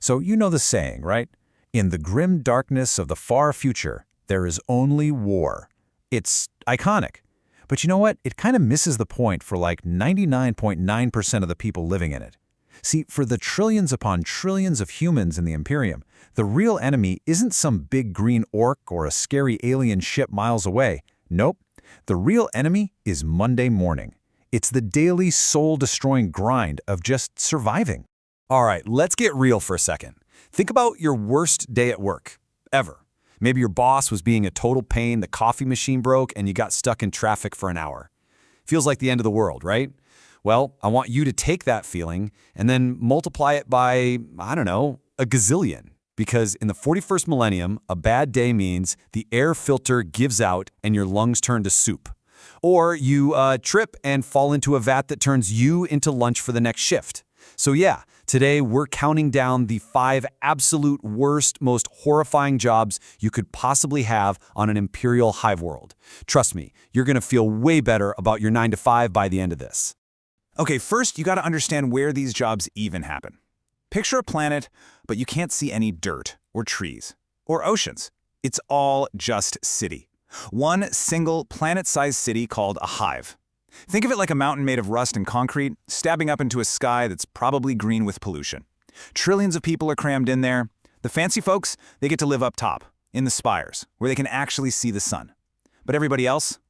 So you know the saying, right? In the grim darkness of the far future, there is only war. It's iconic. But you know what? It kind of misses the point for like 99.9% of the people living in it. See, for the trillions upon trillions of humans in the Imperium, the real enemy isn't some big green orc or a scary alien ship miles away. Nope. The real enemy is Monday morning. It's the daily soul-destroying grind of just surviving. All right, let's get real for a second. Think about your worst day at work, ever. Maybe your boss was being a total pain, the coffee machine broke, and you got stuck in traffic for an hour. Feels like the end of the world, right? Well, I want you to take that feeling and then multiply it by, I don't know, a gazillion. Because in the 41st millennium, a bad day means the air filter gives out and your lungs turn to soup. Or you trip and fall into a vat that turns you into lunch for the next shift. So yeah, today we're counting down the 5 absolute worst, most horrifying jobs you could possibly have on an Imperial Hive world. Trust me, you're going to feel way better about your 9 to 5 by the end of this. Okay, first you got to understand where these jobs even happen. Picture a planet, but you can't see any dirt or trees or oceans. It's all just city. One single planet-sized city called a hive. Think of it like a mountain made of rust and concrete, stabbing up into a sky that's probably green with pollution. Trillions of people are crammed in there. The fancy folks, they get to live up top, in the spires, where they can actually see the sun. But everybody else?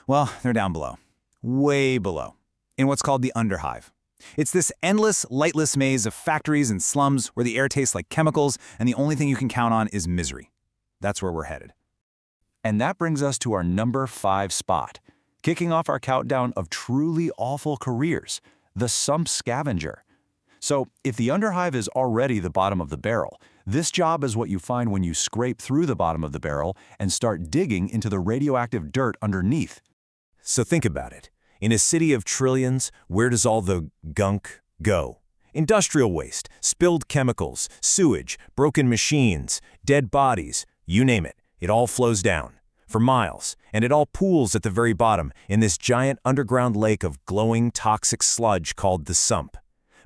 Well, they're down below. Way below. In what's called the underhive. It's this endless, lightless maze of factories and slums where the air tastes like chemicals and the only thing you can count on is misery. That's where we're headed. And that brings us to our number 5 spot, kicking off our countdown of truly awful careers, the sump scavenger. So, if the underhive is already the bottom of the barrel, this job is what you find when you scrape through the bottom of the barrel and start digging into the radioactive dirt underneath. So think about it. In a city of trillions, where does all the gunk go? Industrial waste, spilled chemicals, sewage, broken machines, dead bodies, you name it. It all flows down for miles, and it all pools at the very bottom in this giant underground lake of glowing toxic sludge called the sump.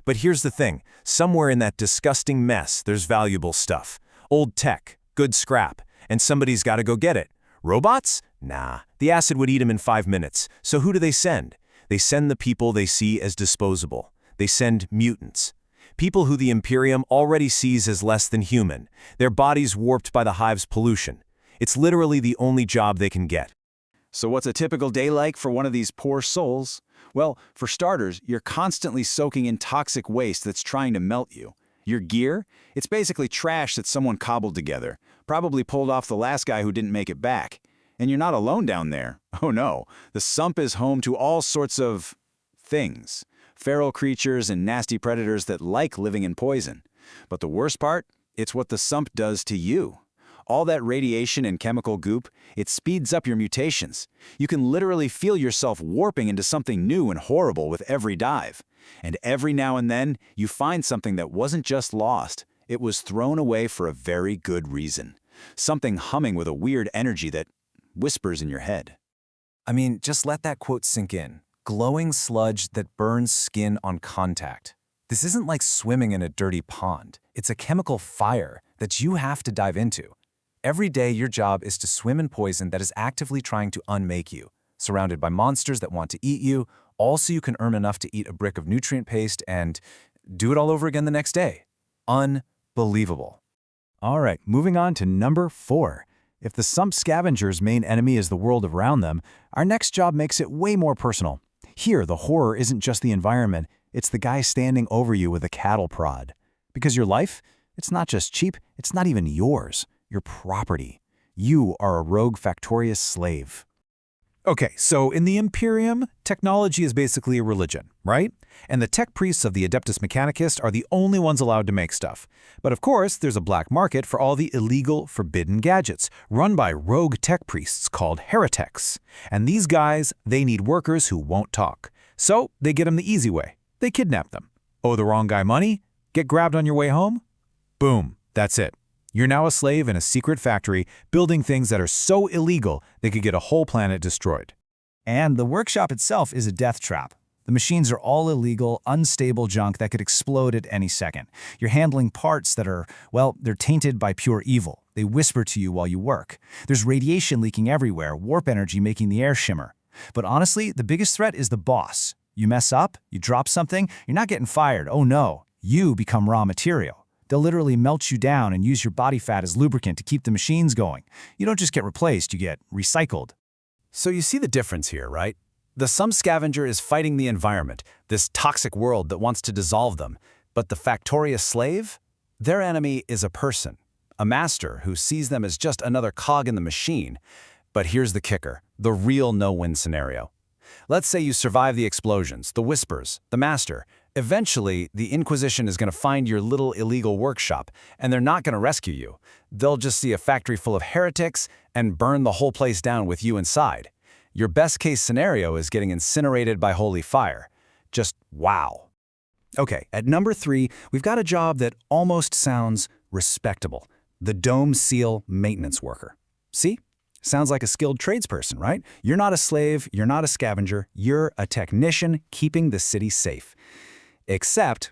But here's the thing, somewhere in that disgusting mess there's valuable stuff. Old tech, good scrap, and somebody's got to go get it. Robots? Nah, the acid would eat them in 5 minutes. So who do they send? They send the people they see as disposable. They send mutants. People who the Imperium already sees as less than human, their bodies warped by the hive's pollution. It's literally the only job they can get. So what's a typical day like for one of these poor souls? Well, for starters, you're constantly soaking in toxic waste that's trying to melt you. Your gear? It's basically trash that someone cobbled together, probably pulled off the last guy who didn't make it back. And you're not alone down there. Oh no, the sump is home to all sorts of things. Feral creatures and nasty predators that like living in poison. But the worst part? It's what the sump does to you. All that radiation and chemical goop, it speeds up your mutations. You can literally feel yourself warping into something new and horrible with every dive. And every now and then, you find something that wasn't just lost. It was thrown away for a very good reason. Something humming with a weird energy that whispers in your head. I mean, just let that quote sink in. Glowing sludge that burns skin on contact. This isn't like swimming in a dirty pond. It's a chemical fire that you have to dive into. Every day, your job is to swim in poison that is actively trying to unmake you, surrounded by monsters that want to eat you, all so you can earn enough to eat a brick of nutrient paste and do it all over again the next day. Unbelievable. All right, moving on to number 4. If the sump scavenger's main enemy is the world around them, our next job makes it way more personal. Here, the horror isn't just the environment, it's the guy standing over you with a cattle prod. Because your life, it's not just cheap, it's not even yours. Your property. You are a rogue factorious slave. Okay, so in the Imperium, technology is basically a religion, right? And the tech priests of the Adeptus Mechanicus are the only ones allowed to make stuff. But of course, there's a black market for all the illegal, forbidden gadgets, run by rogue tech priests called heretics. And these guys, they need workers who won't talk. So they get them the easy way. They kidnap them. Owe the wrong guy money? Get grabbed on your way home? Boom, that's it. You're now a slave in a secret factory building things that are so illegal they could get a whole planet destroyed. And the workshop itself is a death trap. The machines are all illegal, unstable junk that could explode at any second. You're handling parts that are, well, they're tainted by pure evil. They whisper to you while you work. There's radiation leaking everywhere, warp energy making the air shimmer. But honestly, the biggest threat is the boss. You mess up, you drop something, you're not getting fired. Oh no, you become raw material. They'll literally melt you down and use your body fat as lubricant to keep the machines going. You don't just get replaced, you get recycled. So you see the difference here, right? The Sum Scavenger is fighting the environment, this toxic world that wants to dissolve them. But the Factorious Slave? Their enemy is a person, a master who sees them as just another cog in the machine. But here's the kicker, the real no-win scenario. Let's say you survive the explosions, the whispers, the master. Eventually, the Inquisition is going to find your little illegal workshop, and they're not going to rescue you. They'll just see a factory full of heretics and burn the whole place down with you inside. Your best-case scenario is getting incinerated by holy fire. Just wow. Okay, at number 3, we've got a job that almost sounds respectable. The Dome Seal Maintenance Worker. See? Sounds like a skilled tradesperson, right? You're not a slave, you're not a scavenger, you're a technician keeping the city safe. Except,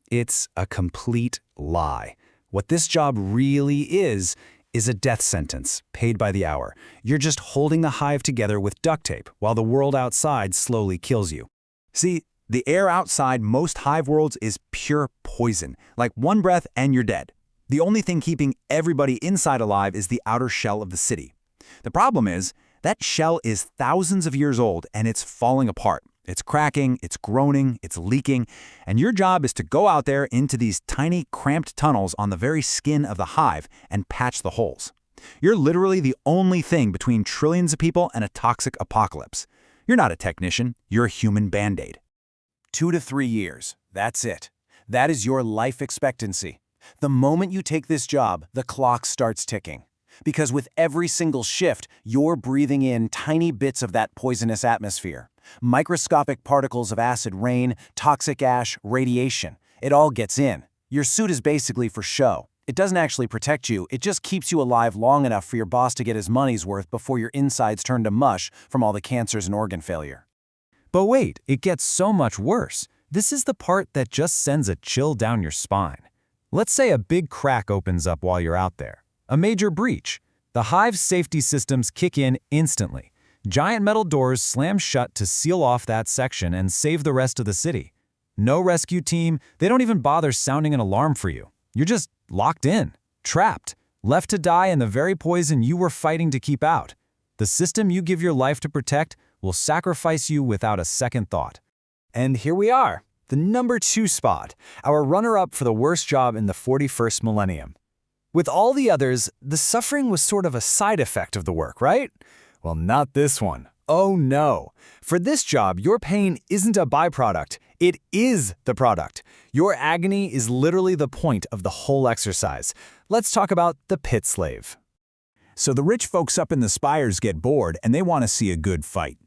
it's a complete lie. What this job really is a death sentence, paid by the hour. You're just holding the hive together with duct tape while the world outside slowly kills you. See, the air outside most hive worlds is pure poison. Like one breath and you're dead. The only thing keeping everybody inside alive is the outer shell of the city. The problem is, that shell is thousands of years old and it's falling apart. It's cracking, it's groaning, it's leaking, and your job is to go out there into these tiny, cramped tunnels on the very skin of the hive and patch the holes. You're literally the only thing between trillions of people and a toxic apocalypse. You're not a technician, you're a human Band-Aid. 2 to 3 years, that's it. That is your life expectancy. The moment you take this job, the clock starts ticking. Because with every single shift, you're breathing in tiny bits of that poisonous atmosphere. Microscopic particles of acid rain, toxic ash, radiation. It all gets in. Your suit is basically for show. It doesn't actually protect you, it just keeps you alive long enough for your boss to get his money's worth before your insides turn to mush from all the cancers and organ failure. But wait, it gets so much worse. This is the part that just sends a chill down your spine. Let's say a big crack opens up while you're out there. A major breach. The hive's safety systems kick in instantly. Giant metal doors slam shut to seal off that section and save the rest of the city. No rescue team, they don't even bother sounding an alarm for you. You're just locked in, trapped, left to die in the very poison you were fighting to keep out. The system you give your life to protect will sacrifice you without a second thought. And here we are, the number 2 spot, our runner-up for the worst job in the 41st millennium. With all the others, the suffering was sort of a side effect of the work, right? Well, not this one. Oh no. For this job, your pain isn't a byproduct. It is the product. Your agony is literally the point of the whole exercise. Let's talk about the pit slave. So the rich folks up in the spires get bored and they want to see a good fight.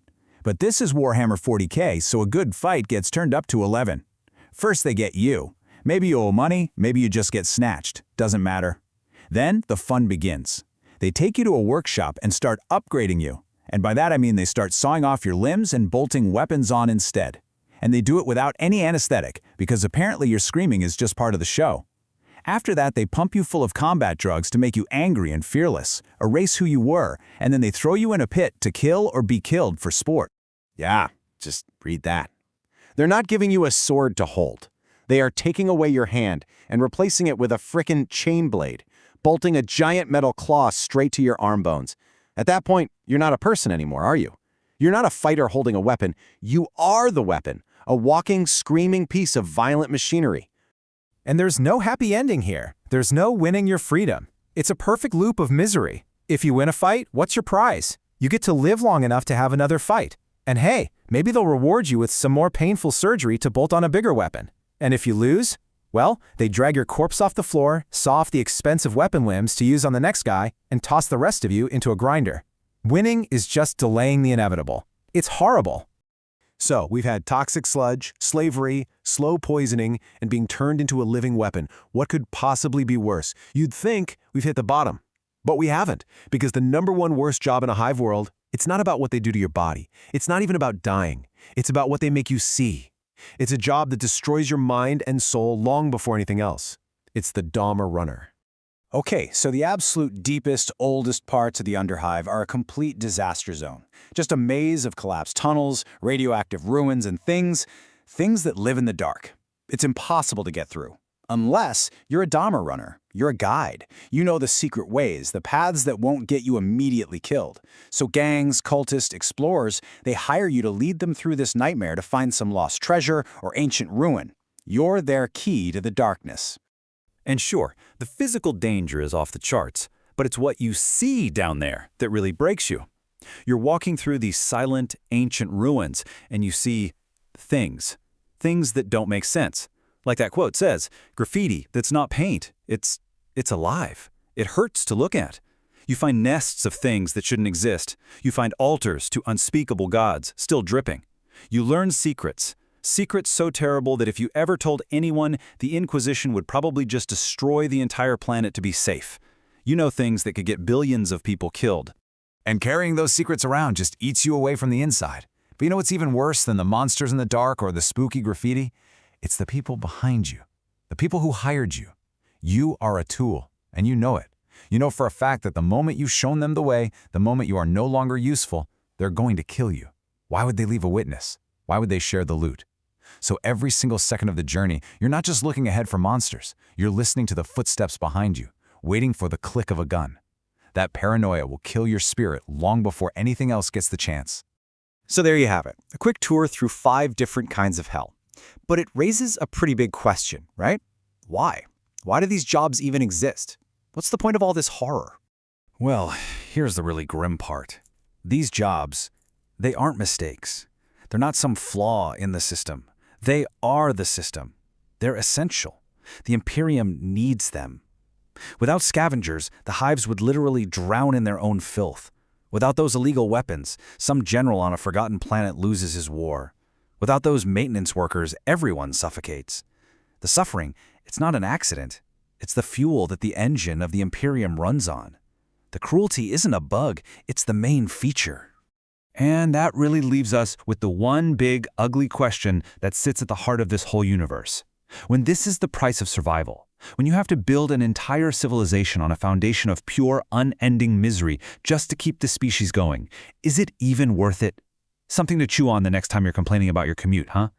But this is Warhammer 40K, so a good fight gets turned up to 11. First they get you. Maybe you owe money, maybe you just get snatched. Doesn't matter. Then the fun begins. They take you to a workshop and start upgrading you. And by that I mean they start sawing off your limbs and bolting weapons on instead. And they do it without any anesthetic, because apparently your screaming is just part of the show. After that, they pump you full of combat drugs to make you angry and fearless, erase who you were, and then they throw you in a pit to kill or be killed for sport. Yeah, just read that. They're not giving you a sword to hold. They are taking away your hand and replacing it with a frickin' chain blade, bolting a giant metal claw straight to your arm bones. At that point, you're not a person anymore, are you? You're not a fighter holding a weapon. You are the weapon, a walking, screaming piece of violent machinery. And there's no happy ending here. There's no winning your freedom. It's a perfect loop of misery. If you win a fight, what's your prize? You get to live long enough to have another fight. And hey, maybe they'll reward you with some more painful surgery to bolt on a bigger weapon. And if you lose, well, they drag your corpse off the floor, saw off the expensive weapon limbs to use on the next guy, and toss the rest of you into a grinder. Winning is just delaying the inevitable. It's horrible. So, we've had toxic sludge, slavery, slow poisoning, and being turned into a living weapon. What could possibly be worse? You'd think we've hit the bottom. But we haven't, because the number 1 worst job in a hive world, it's not about what they do to your body. It's not even about dying. It's about what they make you see. It's a job that destroys your mind and soul long before anything else. It's the Dahmer runner. Okay, so the absolute deepest, oldest parts of the Underhive are a complete disaster zone. Just a maze of collapsed tunnels, radioactive ruins, and things that live in the dark. It's impossible to get through. Unless you're a Dahmer runner, you're a guide. You know the secret ways, the paths that won't get you immediately killed. So gangs, cultists, explorers, they hire you to lead them through this nightmare to find some lost treasure or ancient ruin. You're their key to the darkness. And sure, the physical danger is off the charts, but it's what you see down there that really breaks you. You're walking through these silent, ancient ruins, and you see things that don't make sense. Like that quote says, graffiti that's not paint, it's alive. It hurts to look at. You find nests of things that shouldn't exist. You find altars to unspeakable gods, still dripping. You learn secrets so terrible that if you ever told anyone, the Inquisition would probably just destroy the entire planet to be safe. You know things that could get billions of people killed. And carrying those secrets around just eats you away from the inside. But you know what's even worse than the monsters in the dark or the spooky graffiti? It's the people behind you, the people who hired you. You are a tool, and you know it. You know for a fact that the moment you've shown them the way, the moment you are no longer useful, they're going to kill you. Why would they leave a witness? Why would they share the loot? So every single second of the journey, you're not just looking ahead for monsters. You're listening to the footsteps behind you, waiting for the click of a gun. That paranoia will kill your spirit long before anything else gets the chance. So there you have it, a quick tour through 5 different kinds of hell. But it raises a pretty big question, right? Why? Why do these jobs even exist? What's the point of all this horror? Well, here's the really grim part. These jobs, they aren't mistakes. They're not some flaw in the system. They are the system. They're essential. The Imperium needs them. Without scavengers, the hives would literally drown in their own filth. Without those illegal weapons, some general on a forgotten planet loses his war. Without those maintenance workers, everyone suffocates. The suffering, it's not an accident. It's the fuel that the engine of the Imperium runs on. The cruelty isn't a bug, it's the main feature. And that really leaves us with the one big, ugly question that sits at the heart of this whole universe. When this is the price of survival, when you have to build an entire civilization on a foundation of pure, unending misery just to keep the species going, is it even worth it? Something to chew on the next time you're complaining about your commute, huh?